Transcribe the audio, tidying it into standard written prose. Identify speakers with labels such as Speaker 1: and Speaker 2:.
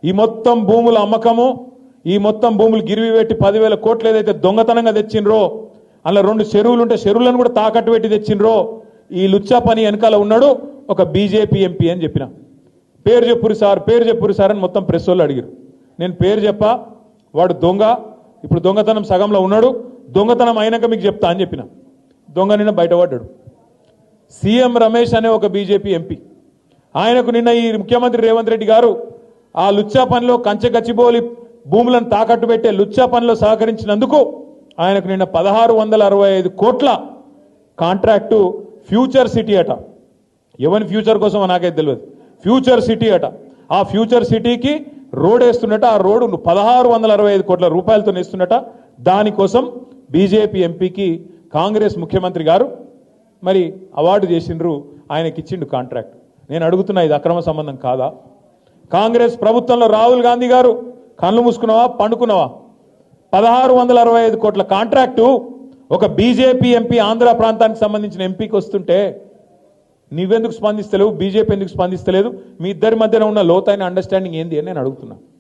Speaker 1: ఈ మొత్తం భూముల అమ్మకము, ఈ మొత్తం భూములు గిరివి పెట్టి 10,000 కోట్లు ఏదైతే దొంగతనంగా తెచ్చిండ్రో, అలా 2 చెరువులు ఉంటే చెరువులను కూడా తాకట్టు పెట్టి తెచ్చిండ్రో, ఈ లుచ్చా పని వెనకాల ఉన్నాడు ఒక బీజేపీ ఎంపీ అని చెప్పిన. పేరు చెప్పురు సార్ అని మొత్తం ప్రెస్ వాళ్ళు అడిగారు. నేను పేరు చెప్పా, వాడు దొంగ, ఇప్పుడు దొంగతనం సగంలో ఉన్నాడు, దొంగతనం అయినాక మీకు చెప్తా అని చెప్పిన. దొంగ నిన్న బయటపడ్డాడు. సీఎం రమేష్ అనే ఒక బీజేపీ ఎంపీ, ఆయనకు నిన్న ఈ ముఖ్యమంత్రి రేవంత్ రెడ్డి గారు ఆ లుచ్చా పనిలో కంచె గచ్చిబోలి భూములను తాకట్టు పెట్టే లుచ్చా పనిలో సహకరించినందుకు ఆయనకు నిన్న 1665 కోట్ల కాంట్రాక్టు ఫ్యూచర్ సిటీ అట. ఎవరి ఫ్యూచర్ కోసమో నాకైతే తెలియదు. ఫ్యూచర్ సిటీ అట. ఆ ఫ్యూచర్ సిటీకి రోడ్ వేస్తున్నట. ఆ రోడ్డు 1665 కోట్ల రూపాయలతో వేస్తున్నట. దానికోసం బీజేపీ ఎంపీకి కాంగ్రెస్ ముఖ్యమంత్రి గారు మరి అవార్డు చేసిండ్రు, ఆయనకి ఇచ్చిండు కాంట్రాక్ట్. నేను అడుగుతున్నా, ఇది అక్రమ సంబంధం కాదా? కాంగ్రెస్ ప్రభుత్వంలో రాహుల్ గాంధీ గారు కళ్ళు మూసుకున్నావా పండుకున్నావా? 1665 కోట్ల కాంట్రాక్టు ఒక బీజేపీ ఎంపీ, ఆంధ్ర ప్రాంతానికి సంబంధించిన ఎంపీకి వస్తుంటే నువ్వెందుకు స్పందిస్తలేవు? బీజేపీ ఎందుకు స్పందిస్తలేదు? మీ ఇద్దరి మధ్యన ఉన్న లోతైన అండర్స్టాండింగ్ ఏంది అని నేను అడుగుతున్నా.